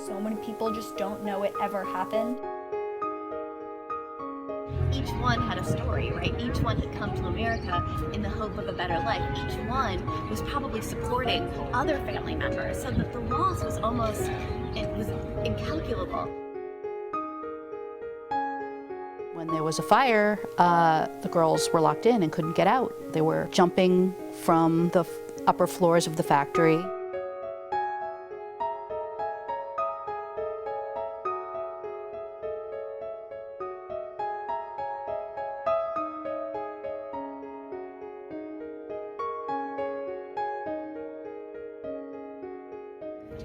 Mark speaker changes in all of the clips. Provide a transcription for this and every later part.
Speaker 1: So many people just don't know it ever happened.
Speaker 2: Each one had a story, right? Each one had come to America in the hope of a better life. Each one was probably supporting other family members, so that the loss was it was incalculable.
Speaker 3: When there was a fire, the girls were locked in and couldn't get out. They were jumping from the upper floors of the factory.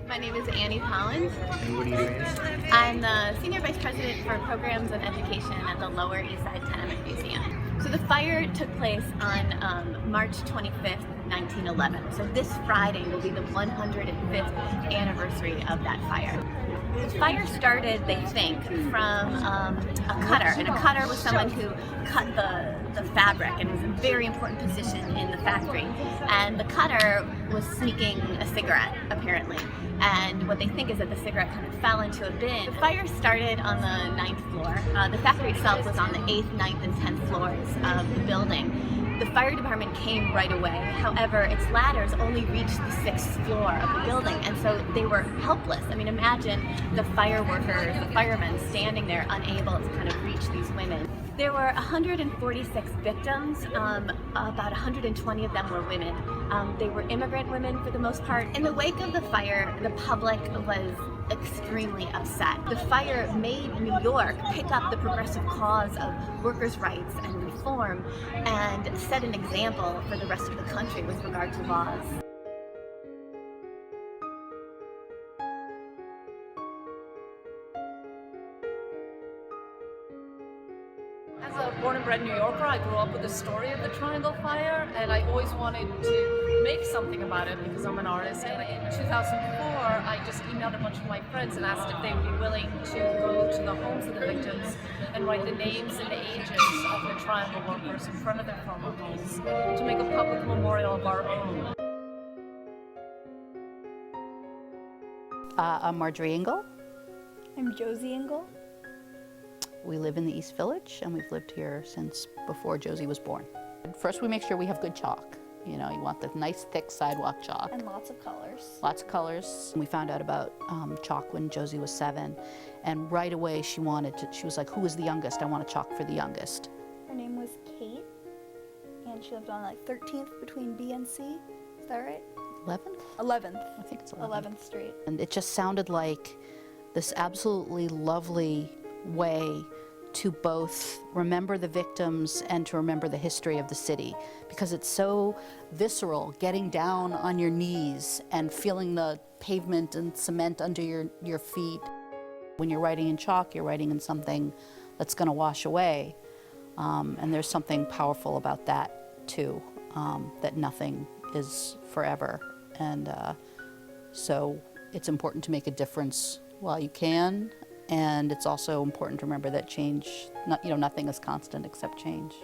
Speaker 2: My name is Annie Collins.
Speaker 4: And what are you doing?
Speaker 2: I'm the Senior Vice President for Programs and Education at the Lower East Side Tenement Museum. So the fire took place on March 25th, 1911. So this Friday will be the 105th anniversary of that fire. The fire started, they think, from a cutter, and a cutter was someone who cut the fabric and was in a very important position in the factory. And the cutter was sneaking a cigarette, apparently. And what they think is that the cigarette kind of fell into a bin. The fire started on the 9th floor. The factory itself was on the 8th, 9th, and 10th floors of the building. The fire department came right away. However, its ladders only reached the 6th floor of the building, and so they were helpless. I mean, imagine the fire workers, the firemen standing there unable to kind of reach these women. There were 146 victims. About 120 of them were women. They were immigrant women for the most part. In the wake of the fire, the public was extremely upset. The fire made New York pick up the progressive cause of workers' rights and reform and set an example for the rest of the country with regard to laws.
Speaker 5: As a born and bred New Yorker, I grew up with the story of the Triangle Fire, and I always wanted to make something about it because I'm an artist. And in 2004, I just emailed a bunch of my friends and asked if they would be willing to go to the homes of the victims and write the names and ages of the Triangle workers in front of their former homes to make a public memorial of our own.
Speaker 3: I'm Marjorie Engel.
Speaker 1: I'm Josie Engel.
Speaker 3: We live in the East Village, and we've lived here since before Josie was born. First, we make sure we have good chalk. You know, you want the nice, thick sidewalk chalk.
Speaker 1: And lots of colors.
Speaker 3: Lots of colors. We found out about chalk when Josie was 7, and right away she was like, who is the youngest? I want a chalk for the youngest.
Speaker 1: Her name was Kate, and she lived on like 13th between B and C. Is that right?
Speaker 3: 11th?
Speaker 1: 11th.
Speaker 3: I think it's 11th.
Speaker 1: 11th Street.
Speaker 3: And it just sounded like this absolutely lovely way to both remember the victims and to remember the history of the city, because it's so visceral, getting down on your knees and feeling the pavement and cement under your feet. When you're writing in chalk, you're writing in something that's going to wash away, and there's something powerful about that too, that nothing is forever, and so it's important to make a difference while you can. And it's also important to remember that change, nothing is constant except change.